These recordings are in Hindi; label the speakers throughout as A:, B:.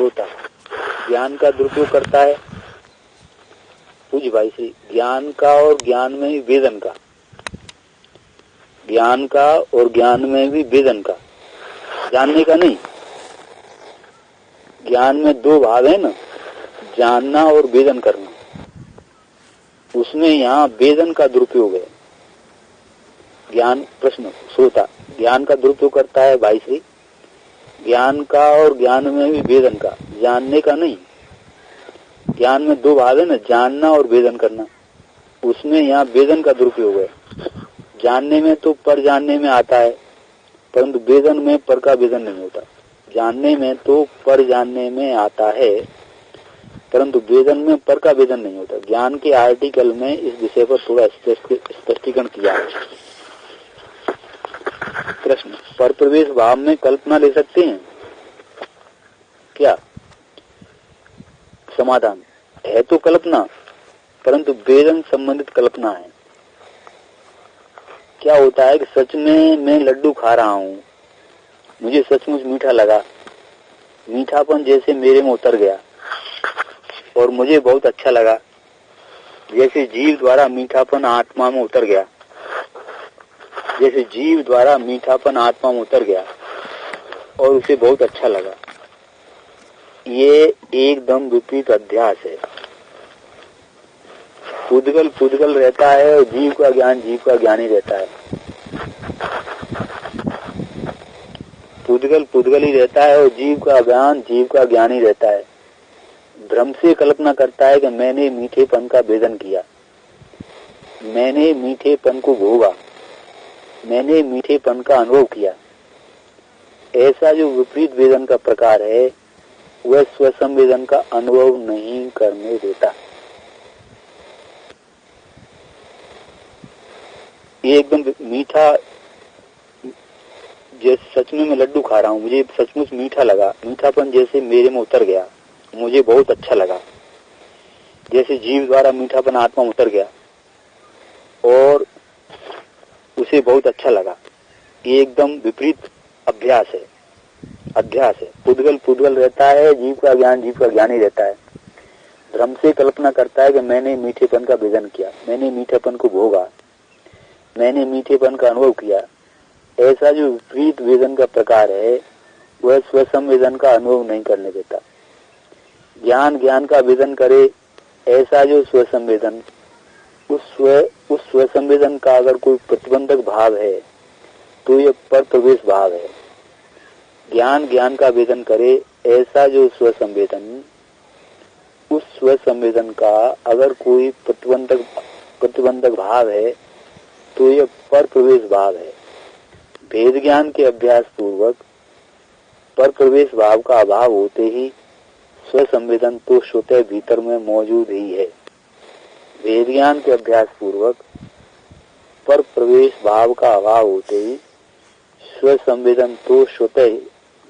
A: श्रोता ज्ञान का दुरुपयोग करता है। पूज्य भाई श्री, ज्ञान का और ज्ञान में भी वेदन का, ज्ञान का और ज्ञान में भी वेदन का, जानने का नहीं। ज्ञान में दो भाग है ना, जानना और वेदन करना। उसमें यहाँ वेदन का दुरुपयोग है। ज्ञान प्रश्न श्रोता ज्ञान का दुरुपयोग करता है भाई श्री, ज्ञान का और ज्ञान में भी वेदन का, जानने का नहीं। ज्ञान में दो भाग है ना, जानना और वेदन करना। उसमें यहाँ वेदन का दुरुपयोग है। जानने में तो पर जानने में आता है, परंतु वेदन में पर का वेदन नहीं होता। जानने में तो पर जानने में आता है, परंतु वेदन में पर का वेदन नहीं होता। ज्ञान के आर्टिकल में इस विषय पर थोड़ा स्पष्टीकरण किया है। प्रश्न, पर प्रवेश भाव में कल्पना ले सकते हैं क्या? समाधान, है तो कल्पना, परंतु वेदन संबंधित कल्पना है। क्या होता है कि सच में मैं लड्डू खा रहा हूँ, मुझे सचमुच मीठा लगा, मीठापन जैसे मेरे में उतर गया और मुझे बहुत अच्छा लगा। जैसे जीव द्वारा मीठापन आत्मा में उतर गया, जैसे जीव द्वारा मीठापन आत्मा में उतर गया और उसे बहुत अच्छा लगा। ये एकदम विपरीत अध्यास है। पुद्गल पुद्गल रहता है और जीव का ज्ञान जीव का ज्ञानी रहता है। पुद्गल पुद्गल ही रहता है और जीव का ज्ञान जीव का ज्ञानी रहता है। भ्रम से कल्पना करता है कि मैंने मीठेपन का वेदन किया, मैंने मीठेपन को भोगा, मैंने मीठेपन का अनुभव किया। ऐसा जो विपरीत वेदन का प्रकार है वह स्वसंवेदन का अनुभव नहीं करने देता। ये एकदम मीठा, जैसे सच में मैं लड्डू खा रहा हूँ, मुझे सचमुच मीठा लगा, मीठापन जैसे मेरे में उतर गया, मुझे बहुत अच्छा लगा। जैसे जीव द्वारा मीठापन आत्मा में उतर गया और उसे बहुत अच्छा लगा। ये एकदम विपरीत अभ्यास है, अध्यास है। पुद्गल पुद्गल रहता है, जीव का ज्ञान जीव का ज्ञानी रहता है। भ्रम से कल्पना करता है कि मैंने मीठेपन का वेदन किया, मैंने मीठेपन को भोगा, मैंने मीठेपन का अनुभव किया। ऐसा जो विपरीत वेदन का प्रकार है वह स्वसंवेदन का अनुभव नहीं करने देता। ज्ञान ज्ञान का वेदन करे, ऐसा जो स्वसंवेदन, उस स्वसंवेदन का अगर कोई प्रतिबंधक भाव है तो यह पर प्रवेश भाव है। ज्ञान ज्ञान का वेदन करे, ऐसा जो स्वसंवेदन, उस स्वसंवेदन का अगर कोई प्रतिबंधक भाव है तो यह पर प्रवेश भाव है। भेद ज्ञान के अभ्यास पूर्वक पर प्रवेश भाव का अभाव होते ही स्वसंवेदन तो स्वतः भीतर में मौजूद ही है। भेद ज्ञान के अभ्यास पूर्वक पर प्रवेश भाव का अभाव होते ही स्वसंवेदन तो स्वतः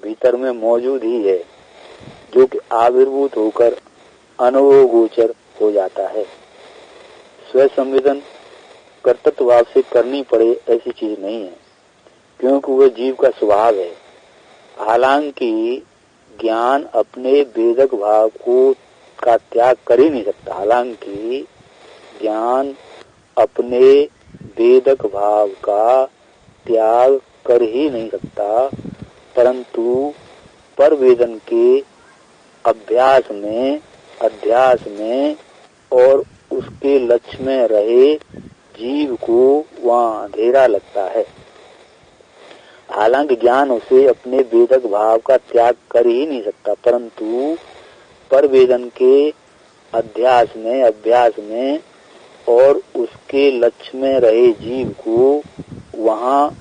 A: भीतर में मौजूद ही है, जो कि आविर्भूत होकर अनुभव गोचर हो जाता है। स्वसंवेदन कर्तृत्व भाव से करनी पड़े ऐसी चीज नहीं है, क्योंकि वह जीव का स्वभाव है। हालांकि ज्ञान अपने वेदक भाव का त्याग कर ही नहीं सकता, हालांकि ज्ञान अपने वेदक भाव का त्याग कर ही नहीं सकता, परंतु पर वेदन के अभ्यास में, अध्यास में और उसके लक्ष्य में रहे जीव को वहाँ अंधेरा लगता है। हालांकि ज्ञान उसे अपने वेदक भाव का त्याग कर ही नहीं सकता, परंतु पर वेदन के अध्यास में, अभ्यास में और उसके लक्ष्य में रहे जीव को वहाँ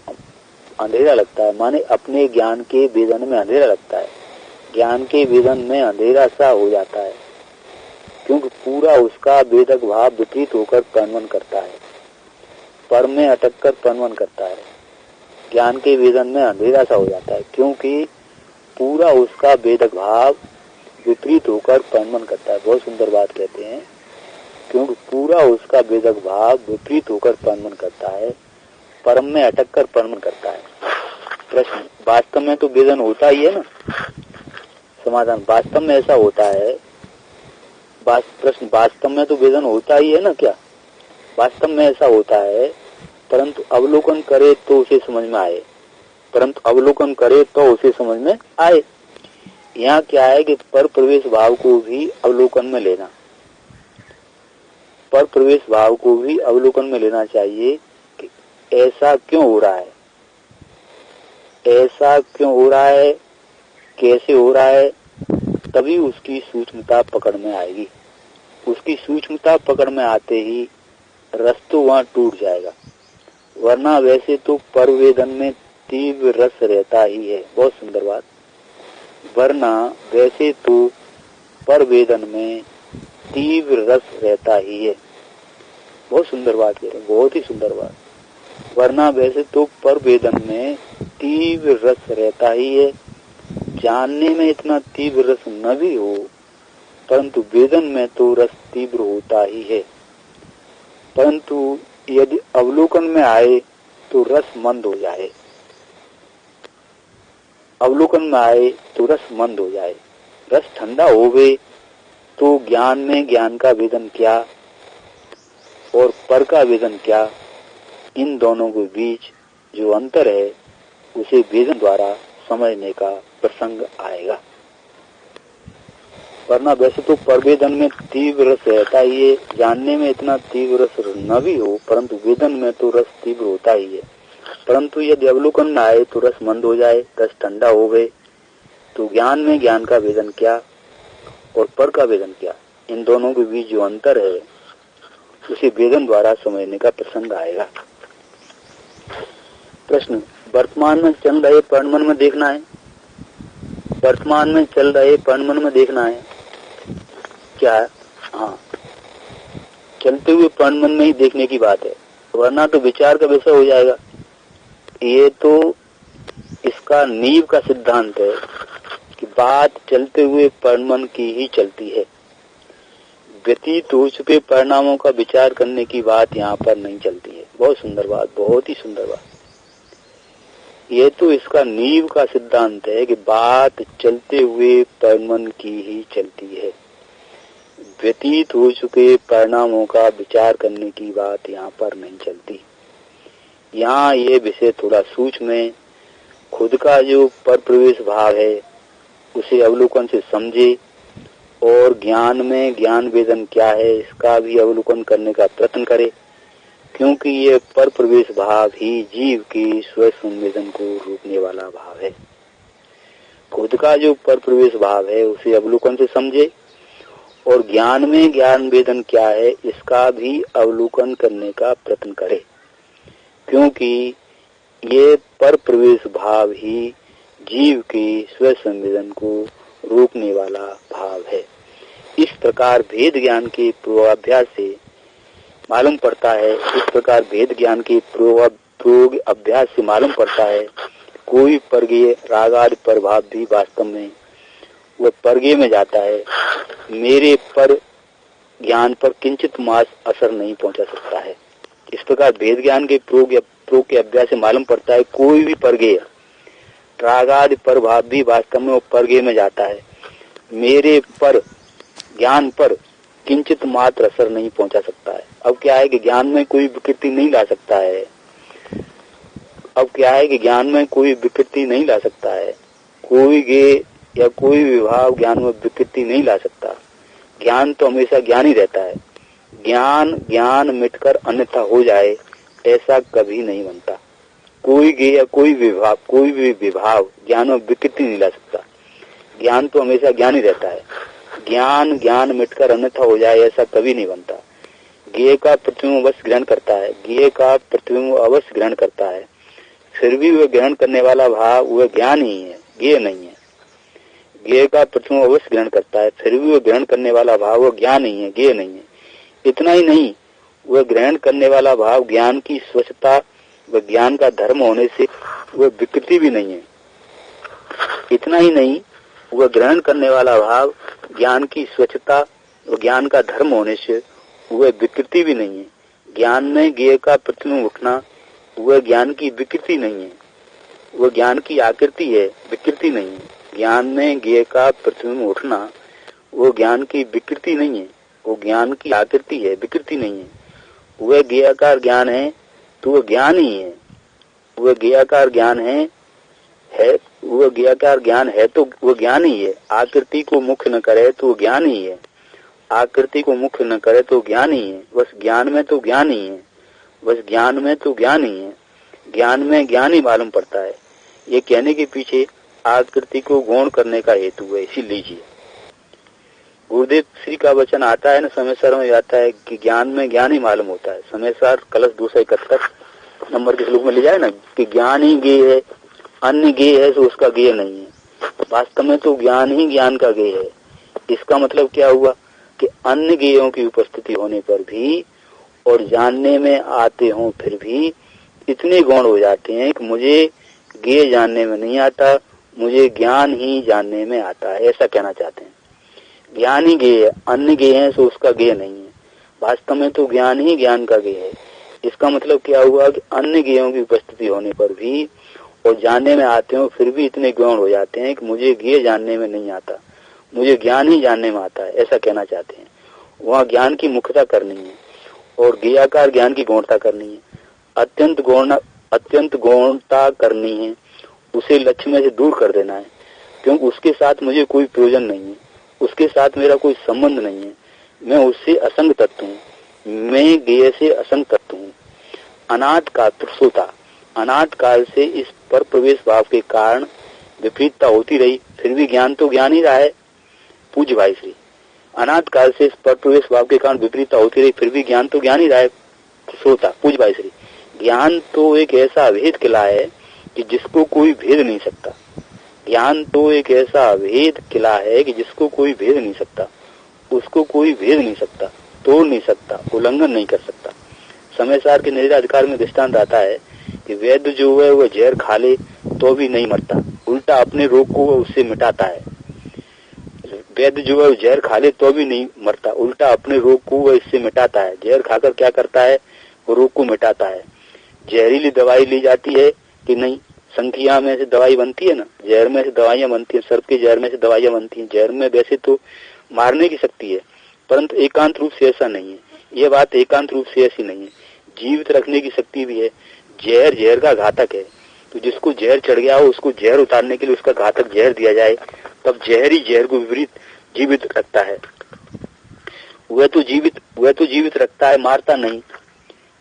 A: अंधेरा लगता है। माने अपने ज्ञान के वेदन में अंधेरा लगता है, ज्ञान के वेदन में अंधेरा सा हो जाता है, क्योंकि पूरा उसका वेदक भाव विपरीत होकर तन्वन करता है, पर में अटक कर तन्वन करता है। ज्ञान के वेदन में अंधेरा सा हो जाता है, क्योंकि पूरा उसका वेदक भाव विपरीत होकर तन्वन करता है। बहुत सुंदर बात कहते हैं, क्योंकि पूरा उसका वेदक भाव विपरीत होकर तन्वन करता है, परम में अटक कर तन्वन करता है। प्रश्न, वास्तव में तो वेदन होता ही है ना? समाधान वास्तव में ऐसा होता है। प्रश्न, वास्तव में तो वेदन होता ही है ना क्या? वास्तव में ऐसा होता है, परंतु अवलोकन करे तो उसे समझ में आए, परंतु अवलोकन करे तो उसे समझ में आए। यहाँ क्या है कि पर प्रवेश भाव को भी अवलोकन में लेना, पर प्रवेश भाव को भी अवलोकन में लेना चाहिए कि ऐसा क्यों हो रहा है, ऐसा क्यों हो रहा है, कैसे हो रहा है, तभी उसकी सूक्ष्मता पकड़ में आएगी। उसकी सूक्ष्मता पकड़ में आते ही रस तो वहाँ टूट जाएगा, वरना वैसे तो परवेदन में तीव्र रस रहता ही है। बहुत सुंदर बात। वरना वैसे तो परवेदन में तीव्र रस रहता ही है। बहुत सुंदर बात कह रहे हैं, बहुत ही सुंदर बात। वरना वैसे तो परवेदन में तीव्र रस रहता ही है। जानने में इतना तीव्र रस न भी हो, परंतु वेदन में तो रस तीव्र होता ही है। परंतु यदि अवलोकन में आए तो रस मंद हो जाए, अवलोकन में आए तो रस मंद हो जाए। रस ठंडा होवे तो ज्ञान में ज्ञान का वेदन क्या और पर का वेदन क्या, इन दोनों के बीच जो अंतर है उसे वेदन द्वारा समझने का प्रसंग आएगा। वरना वैसे तो परवेदन में तीव्र रस रहता ही है। जानने में इतना तीव्र रस न भी हो, परंतु वेदन में तो रस तीव्र होता ही है। परंतु यदि अवलोकन में आए तो रस मंद हो जाए, रस ठंडा हो गए तो ज्ञान में ज्ञान का वेदन क्या और पर का वेदन क्या, इन दोनों के बीच जो अंतर है उसे वेदन द्वारा समझने का प्रसंग आएगा। प्रश्न, वर्तमान में चल रहे परिणमन में देखना है, वर्तमान में चल रहे परिणमन में देखना है क्या? हाँ, चलते हुए परिणमन में ही देखने की बात है, वरना तो विचार का विषय हो जाएगा। ये तो इसका नींव का सिद्धांत है कि बात चलते हुए परिणमन की ही चलती है। व्यतीत हो चुके परिणामों का विचार करने की बात यहाँ पर नहीं चलती है। बहुत सुंदर बात, बहुत ही सुंदर बात। ये तो इसका नींव का सिद्धांत है कि बात चलते हुए परिणमन की ही चलती है। व्यतीत हो चुके परिणामों का विचार करने की बात यहाँ पर नहीं चलती। यहाँ ये विषय थोड़ा सूक्ष्म है। खुद का जो पर प्रवेश भाव है उसे अवलोकन से समझे और ज्ञान में ज्ञान वेदन क्या है इसका भी अवलोकन करने का प्रयत्न करे, क्योंकि ये पर प्रवेश भाव ही जीव की स्व संवेदन को रोकने वाला भाव है। खुद का जो पर प्रवेश भाव है उसे अवलोकन से समझे और ज्ञान में ज्ञान वेदन क्या है इसका भी अवलोकन करने का प्रयत्न करे, क्योंकि ये पर प्रवेश भाव ही जीव के स्व संवेदन को रोकने वाला भाव है। इस प्रकार भेद ज्ञान के पूर्वाभ्यास से मालूम पड़ता है, इस प्रकार भेद ज्ञान के पूर्व अभ्यास से मालूम पड़ता है कोई परगेय रागादि प्रभाव भी वास्तव में वह परगेय में जाता है, मेरे पर ज्ञान पर किंचित मास असर नहीं पहुंचा सकता है। इस प्रकार भेद ज्ञान के पूर्व के अभ्यास से मालूम पड़ता है कोई भी परगेय रागादि प्रभाव भी वास्तव में वो परगेय में जाता है, मेरे पर ज्ञान पर किंचित मात्र असर नहीं पहुंचा सकता है। अब क्या है कि ज्ञान में कोई विकृति नहीं ला सकता है, अब क्या है कि ज्ञान में कोई विकृति नहीं ला सकता है, कोई गेय या कोई विभाव ज्ञान में विकृति नहीं ला सकता। ज्ञान तो हमेशा ज्ञान ही रहता है। ज्ञान मिटकर अन्यथा हो जाए ऐसा कभी नहीं बनता। कोई गेय या कोई भी विभाव ज्ञान में विकृति नहीं ला सकता। ज्ञान तो हमेशा ज्ञान ही रहता है। ज्ञान मिटकर अन्यथा हो जाए ऐसा कभी नहीं बनता। गेय का प्रतिबिंब अवश्य ग्रहण करता है, गेय का प्रतिबिंब अवश्य ग्रहण करता है, फिर भी वह ग्रहण करने वाला भाव वह ज्ञान ही है, गेय नहीं है। गेय का प्रतिबिंब अवश्य ग्रहण करता है, फिर भी वह ग्रहण करने वाला भाव वह ज्ञान ही है, गेय नहीं है। इतना ही नहीं, वह ग्रहण करने वाला भाव ज्ञान की स्वच्छता व ज्ञान का धर्म होने से वह विकृति भी नहीं है। इतना ही नहीं, वह ग्रहण करने वाला भाव ज्ञान की स्वच्छता व ज्ञान का धर्म होने से वह विकृति भी नहीं है। ज्ञान में गेय का प्रतिबिंब उठना वह ज्ञान की विकृति नहीं है, वह ज्ञान की आकृति है, विकृति नहीं है। ज्ञान में ज्ञेय का प्रतिबिंब उठना वो ज्ञान की विकृति नहीं है, वो ज्ञान की आकृति है, विकृति नहीं है। वह ज्ञेयाकार ज्ञान है तो वह ज्ञान ही है। वह ज्ञेयाकार ज्ञान है वह ज्ञेयाकार ज्ञान है तो वह ज्ञान ही है। आकृति को मुख्य न करे तो वो ज्ञान ही है। आकृति को मुख्य न करे तो ज्ञान ही है। बस ज्ञान में तो ज्ञान ही है। बस ज्ञान में तो ज्ञान ही है। ज्ञान में ज्ञान ही मालूम पड़ता है। ये कहने के पीछे आकृति को गौण करने का हेतु है। इसी लीजिए गुरुदेव श्री का वचन आता है ना, समय सार में आता है कि ज्ञान में ज्ञान ही मालूम होता है। समय सार कलश 271 नंबर के श्लोक में ले जाए ना कि ज्ञान ही ज्ञेय है, अन्य ज्ञेय है तो उसका ज्ञेय नहीं है। वास्तव में तो ज्ञान ही ज्ञान का ज्ञेय है। इसका मतलब क्या हुआ कि अन्य ज्ञेयों की उपस्थिति होने पर भी और जानने में आते हों फिर भी इतने गौण हो जाते हैं कि मुझे ज्ञेय जानने में नहीं आता, मुझे ज्ञान ही जानने में आता है, ऐसा कहना चाहते हैं। ज्ञान ही ज्ञेय है, अन्य ज्ञेय है तो उसका ज्ञेय नहीं है। वास्तव में तो ज्ञान ही ज्ञान का ज्ञेय है। इसका मतलब क्या हुआ कि अन्य ज्ञेयों की उपस्थिति होने पर भी और जानने में आते हो फिर भी इतने गौण हो जाते हैं कि मुझे ज्ञेय जानने में नहीं आता, मुझे ज्ञान ही जानने में आता है, ऐसा कहना चाहते हैं। वहाँ ज्ञान की मुख्यता करनी है और ज्ञेयाकार ज्ञान की गौणता करनी है। अत्यंत गौणता करनी है, उसे लक्ष्य में से दूर कर देना है, क्योंकि उसके साथ मुझे कोई प्रयोजन नहीं है, उसके साथ मेरा कोई संबंध नहीं है। मैं उससे असंग तत्व हूँ, मैं ज्ञेय से असंग तत्व हूँ। अनाद का त्रिशोता, अनाद काल से इस पर प्रवेश भाव के कारण विपरीतता होती रही, फिर भी ज्ञान तो ज्ञान ही रहा है। पूज्य भाई श्री, अनाद काल से इस पर प्रवेश भाव के कारण विपरीतता होती रही, फिर भी ज्ञान तो ज्ञान ही रहा है। श्रोता पूज्य भाई श्री, ज्ञान तो एक ऐसा अभेद किला है कि जिसको कोई भेद नहीं सकता। ज्ञान तो एक ऐसा अभेद किला है कि जिसको कोई भेद नहीं सकता, उसको कोई भेद नहीं सकता, तोड़ नहीं सकता, उल्लंघन नहीं कर सकता। समय सार के निराधिकार में दृष्टांत आता है कि वैद्य जो है वह जहर खा ले तो भी नहीं मरता, उल्टा अपने रोग को उससे मिटाता है। वैद्य जो है जहर खा ले तो भी नहीं मरता, उल्टा अपने रोग को वह इससे मिटाता है। जहर खाकर क्या करता है, वो रोग को मिटाता है। जहरीली दवाई ली जाती है कि नहीं, संख्या में से दवाई बनती है ना, जहर में से दवाइयां बनती है, सर्प के जहर में से दवाइयां बनती हैं। जहर में वैसे तो मारने की शक्ति है, परंतु एकांत रूप से ऐसा नहीं है। यह बात एकांत रूप से ऐसी नहीं है, जीवित रखने की शक्ति भी है। जहर जहर का घातक है, तो जिसको जहर चढ़ गया हो उसको जहर उतारने के लिए उसका घातक जहर दिया जाए, तब जहर ही जहर को विपरीत जीवित रखता है। वह तो जीवित रखता है, मारता नहीं।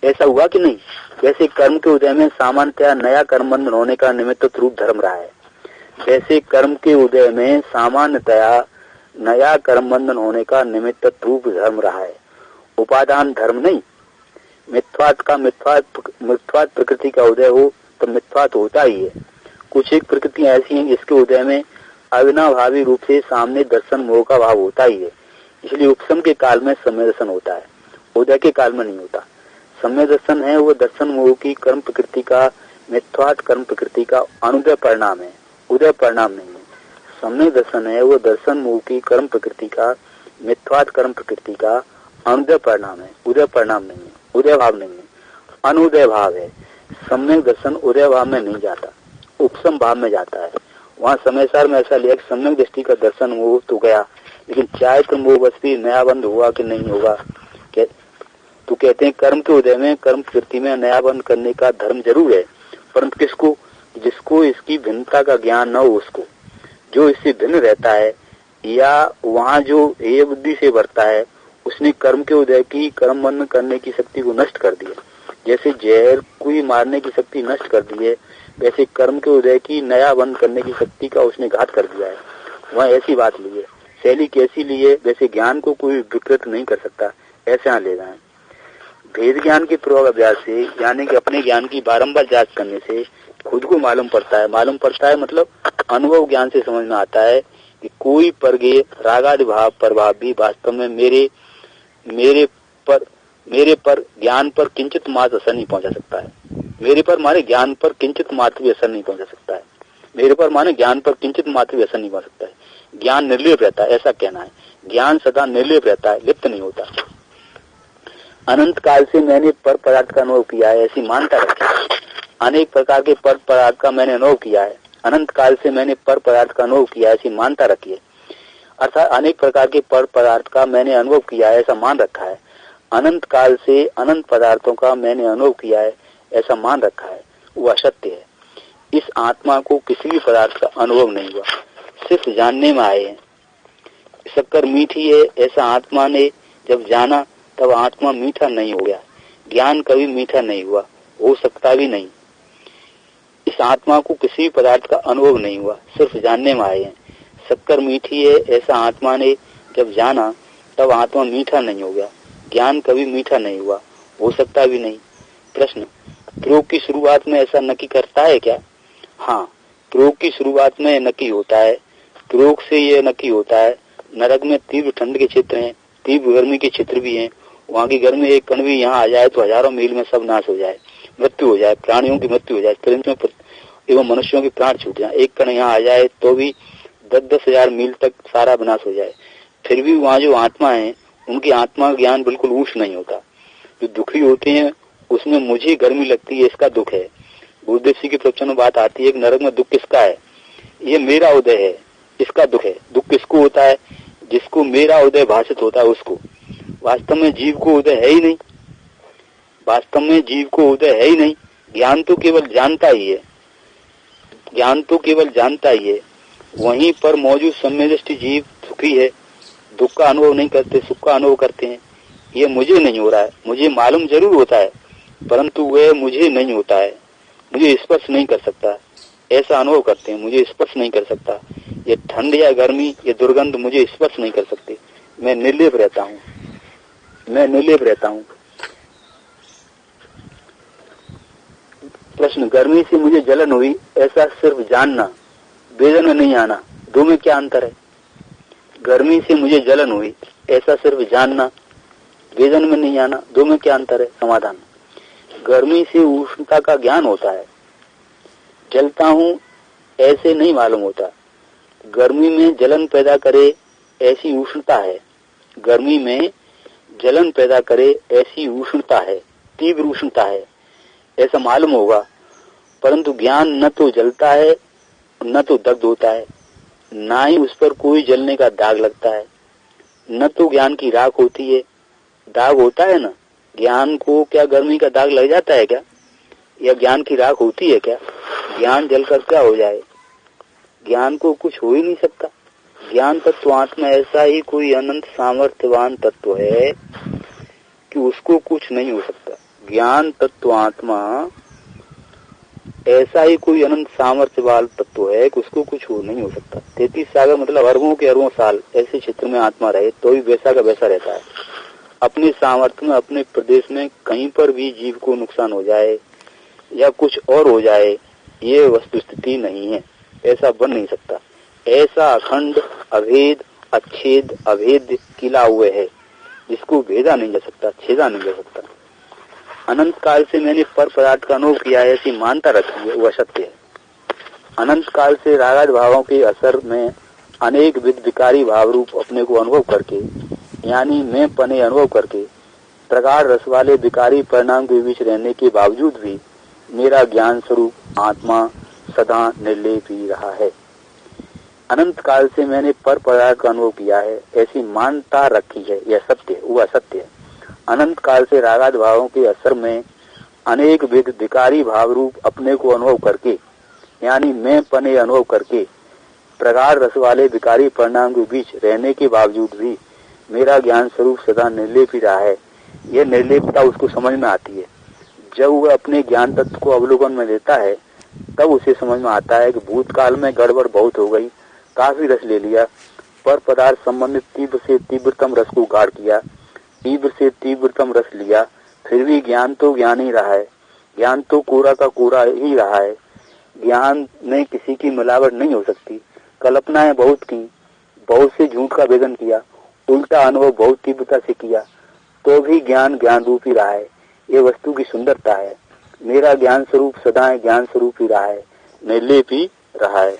A: ऐसा हुआ कि नहीं? वैसे कर्म के उदय में सामान्यतया नया कर्म बंधन होने का निमित्त रूप धर्म रहा है। वैसे कर्म के उदय में सामान्यतया नया कर्म बंधन होने का निमित्त रूप धर्म रहा है, उपादान धर्म नहीं। मिथ्वात प्रकृति का उदय हो तो मिथ्वात होता ही है। कुछ एक प्रकृतियां ऐसी हैं जिसके उदय में अविनाभावी रूप से सामने दर्शन मोह का भाव होता ही है। इसलिए उपशम के काल में सम्य दर्शन होता है, उदय के काल में नहीं होता। सम्य दर्शन है वो दर्शन मोह की कर्म प्रकृति का, मिथ्वात कर्म प्रकृति का अनुदय परिणाम है, उदय परिणाम नहीं है। सम्य दर्शन है वो दर्शन मोह की कर्म प्रकृति का, मिथ्वात कर्म प्रकृति का अनुदय परिणाम है, उदय परिणाम नहीं है, उदय भाव नहीं है, अनुदय भाव है। सम्यक दर्शन उदय भाव में नहीं जाता, उपशम भाव में जाता है। वहाँ समय सार में ऐसा लिया कि सम्यक दृष्टि का दर्शन मोह तो गया, लेकिन चाहे तो मोह बस भी नया बंद हुआ कि नहीं होगा। तो कहते हैं कर्म के उदय में कर्म प्रकृति में नया बंद करने का धर्म जरूर है, परंतु किसको? जिसको इसकी भिन्नता का ज्ञान न हो, उसको। जो इससे भिन्न रहता है या वहाँ जो हे बुद्धि से बढ़ता है, उसने कर्म के उदय की कर्म बंद करने की शक्ति को नष्ट कर दिया। जैसे जहर को मारने की शक्ति नष्ट कर दी है, वैसे कर्म के उदय की नया बंद करने की शक्ति का उसने घात कर दिया है। वह ऐसी बात ली है, शैली कैसी ली है, वैसे ज्ञान को कोई विकृत नहीं कर सकता, ऐसे यहाँ ले जाए। भेद ज्ञान के पूर्व अभ्यास से, यानी कि अपने ज्ञान की बारंबार जांच करने से खुद को मालूम पड़ता है मतलब अनुभव ज्ञान से समझ में आता है कि कोई परगे रागादि भाव प्रभाव भी वास्तव में मेरे पर ज्ञान पर किंचित मात्र असर नहीं पहुंचा सकता है। मेरे पर माने ज्ञान पर किंचित मात्र भी असर नहीं पहुंचा सकता है। मेरे पर माने ज्ञान पर किंचित मात्र भी असर नहीं पहुंच सकता है। ज्ञान निर्लेप रहता है, ऐसा कहना है। ज्ञान सदा निर्लेप रहता है, लिप्त नहीं होता। अनंत काल से मैंने पर पदार्थ का अनुभव किया है, ऐसी मानता रखी। अनेक प्रकार के पर पदार्थ का मैंने अनुभव किया है, अनंत काल से मैंने पर पदार्थ का अनुभव किया, ऐसी मानता रखी है। अर्थात अनेक प्रकार के पर पदार्थ का मैंने अनुभव किया है, ऐसा मान रखा है। अनंत काल से अनंत पदार्थों का मैंने अनुभव किया है, ऐसा मान रखा है, वो असत्य है। इस आत्मा को किसी भी पदार्थ का अनुभव नहीं हुआ, सिर्फ जानने में आए हैं। शक्कर मीठी है, ऐसा आत्मा ने जब जाना तब आत्मा मीठा नहीं हो गया। ज्ञान कभी मीठा नहीं हुआ, हो सकता भी नहीं। इस आत्मा को किसी भी पदार्थ का अनुभव नहीं हुआ, सिर्फ जानने में आए हैं। शक्कर मीठी है, ऐसा आत्मा ने जब जाना तब आत्मा मीठा नहीं हो गया। ज्ञान कभी मीठा नहीं हुआ, हो सकता भी नहीं। प्रश्न, प्रयोग की शुरुआत में ऐसा नक्की करता है क्या? हाँ, प्रयोग की शुरुआत में नक्की होता है। प्रयोग से यह नक्की होता है, नरक में तीव्र ठंड के क्षेत्र हैं, तीव्र गर्मी के क्षेत्र भी हैं। वहाँ की गर्मी एक कण भी यहाँ आ जाए तो हजारों मील में सब नाश हो जाए, मृत्यु हो जाए, प्राणियों की मृत्यु हो जाए, एवं मनुष्यों के प्राण छूट जाए। एक कण यहाँ आ जाए तो भी 10-10 हजार मील तक सारा विनाश हो जाए। फिर भी वहाँ जो आत्मा है, उनकी आत्मा का ज्ञान बिल्कुल ऊष्ण नहीं होता। जो दुखी होते हैं उसमें मुझे गर्मी लगती है, इसका दुख है। गुरुदेव जी के प्रवचन में बात आती है कि नरक में दुख किसका है? ये मेरा उदय है, इसका दुख है। दुख किसको होता है? जिसको मेरा उदय भाषित होता है उसको। वास्तव में जीव को उदय है ही नहीं, वास्तव में जीव को उदय है ही नहीं। ज्ञान तो केवल जानता ही है, ज्ञान तो केवल जानता ही है। वहीं पर मौजूद सम्यदृष्टि जीव सुखी है, दुख का अनुभव नहीं करते, सुख का अनुभव करते हैं। ये मुझे नहीं हो रहा है, मुझे मालूम जरूर होता है, परंतु वह मुझे नहीं होता है, मुझे स्पर्श नहीं कर सकता, ऐसा अनुभव करते हैं। मुझे स्पर्श नहीं कर सकता, ये ठंड या गर्मी, ये दुर्गंध मुझे स्पर्श नहीं कर सकते। मैं निर्लेप रहता हूँ, मैं निर्लेप रहता हूँ। प्रश्न, गर्मी से मुझे जलन हुई, ऐसा सिर्फ जानना, वेदन में नहीं आना, दो में क्या अंतर है? गर्मी से मुझे जलन हुई, ऐसा सिर्फ जानना, वेदन में नहीं आना, दो में क्या अंतर है? समाधान, गर्मी से उष्णता का ज्ञान होता है, जलता हूँ ऐसे नहीं मालूम होता। गर्मी में जलन पैदा करे ऐसी उष्णता है, गर्मी में जलन पैदा करे ऐसी उष्णता है, तीव्र उष्णता है, ऐसा मालूम होगा। परंतु ज्ञान न तो जलता है न तो दग्ध होता है, ना ही उस पर कोई जलने का दाग लगता है, न तो ज्ञान की राख होती है। दाग होता है ना, ज्ञान को क्या गर्मी का दाग लग जाता है क्या? या ज्ञान की राख होती है क्या? ज्ञान जलकर क्या हो जाए? ज्ञान को कुछ हो ही नहीं सकता। ज्ञान तत्व आत्मा ऐसा ही कोई अनंत सामर्थ्यवान तत्व है कि उसको कुछ नहीं हो सकता। ज्ञान तत्व आत्मा ऐसा ही कोई अनंत सामर्थ्यवान तत्व है कि उसको कुछ हो नहीं हो सकता। 33 सागर मतलब अरबों के अरबों साल ऐसे क्षेत्र में आत्मा रहे तो भी वैसा का वैसा रहता है। अपने सामर्थ्य में, अपने प्रदेश में कहीं पर भी जीव को नुकसान हो जाए या कुछ और हो जाए, ये वस्तु स्थिति नहीं है, ऐसा बन नहीं सकता। ऐसा अखंड, अभेद, अच्छेद, अभेद किला हुए है जिसको भेदा नहीं जा सकता, छेदा नहीं जा सकता। अनंत काल से मैंने पर पदार्थ का अनुभव किया है, ऐसी मानता रखी है, वो असत्य है। अनंत काल से रागादि भावों के असर में अनेक विध विकारी भाव रूप अपने को अनुभव करके, यानी मैं पने अनुभव करके, प्रगाढ़ रस वाले विकारी परिणाम के बीच रहने के बावजूद भी मेरा ज्ञान स्वरूप आत्मा सदा निर्लेप ही रहा है। अनंत काल से मैंने पर पदार्थ का अनुभव किया है, ऐसी मानता रखी है, यह सत्य है, वो असत्य है। अनंत काल से रागादि भावों के असर में अनेक विध विकारी भाव रूप अपने को अनुभव करके, यानी मैं पने अनुभव करके, प्रगाढ़ रस वाले विकारी परिणाम के बीच रहने के बावजूद भी मेरा ज्ञान स्वरूप सदा निर्लेप ही रहा है। यह निर्लेपता उसको समझ में आती है। जब वह अपने ज्ञान तत्व को अवलोकन में लेता है तब उसे समझ में आता है कि भूतकाल में गड़बड़ बहुत हो गई, काफी रस ले लिया, पर पदार्थ संबंधित तीव्र से तीव्रतम रस को गाढ़ किया, तीव्र से तीव्रतम रस लिया, फिर भी ज्ञान तो ज्ञान ही रहा है, ज्ञान तो कोरा का कोरा ही रहा है। ज्ञान में किसी की मिलावट नहीं हो सकती। कल्पनाएं बहुत की, बहुत से झूठ का भेदन किया, उल्टा अनुभव बहुत तीव्रता से किया, तो भी ज्ञान ज्ञान रूप ही रहा है। ये वस्तु की सुंदरता है। मेरा ज्ञान स्वरूप सदा ज्ञान स्वरूप ही रहा है, निर्लेप ही रहा है।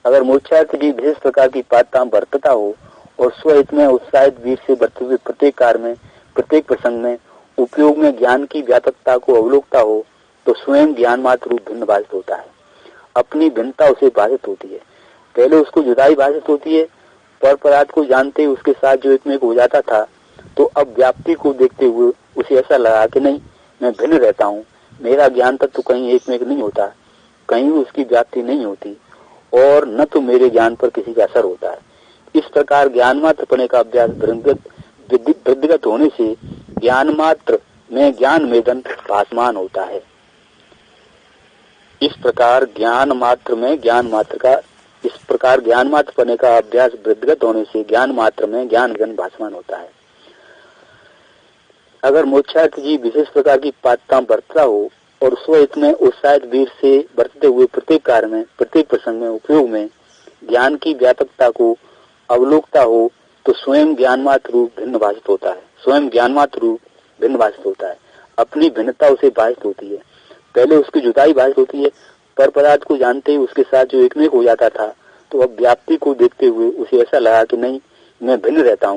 A: अगर मोक्षार्थ की विशेष प्रकार की पात्रता बरतता हो और स्वहित में उत्साहित वीर से बरते हुए प्रत्येक कार्य में, प्रत्येक प्रसंग में, उपयोग में ज्ञान की व्यापकता को अवलोकता हो तो स्वयं ज्ञान मात्र रूप भिन्न बाधित होता है। अपनी भिन्नता उसे बाधित होती है। पहले उसको जुदाई बाधित होती है, पर पदार्थ को जानते ही उसके साथ जो एक में एक हो जाता था, तो अब व्याप्ति को देखते हुए उसे ऐसा लगा कि नहीं, मैं भिन्न रहता हूँ, मेरा ज्ञान तत्व कहीं एक में एक नहीं होता, कहीं उसकी व्याप्ति नहीं होती, और न तो मेरे ज्ञान पर किसी का असर होता है। इस प्रकार ज्ञान मात्र पने का अभ्यास वृद्धिगत होने से ज्ञान मात्र में ज्ञान मेदन भासमान होता है। इस प्रकार ज्ञान मात्र पने का अभ्यास वृद्धिगत होने से ज्ञान मात्र में ज्ञान मेदन भासमान होता है। अगर मोक्षार्थ जीव विशेष प्रकार की पात्रता बरतता हो और स्वहित में उत्साहित वीर से बरतते हुए प्रत्येक कार्य में, प्रत्येक प्रसंग में, उपयोग में ज्ञान की व्यापकता को अवलोकता हो, तो स्वयं ज्ञान मात्र रूप भिन्न भाषित होता है। अपनी भिन्नता उसे भाषित होती है। पहले उसकी जुदाई भाषित होती है, पर पदार्थ को जानते ही उसके साथ जो एक में एक हो जाता था, तो अब व्याप्ति को देखते हुए उसे ऐसा लगा कि नहीं, मैं भिन्न रहता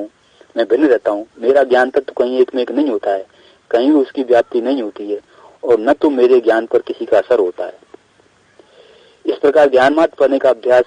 A: हूँ, मेरा ज्ञान तत्व कहीं एक में एक नहीं होता है, कहीं उसकी व्याप्ति नहीं होती है, और न तो मेरे ज्ञान पर किसी का असर होता है। इस प्रकार ज्ञान मात्र पने का अभ्यास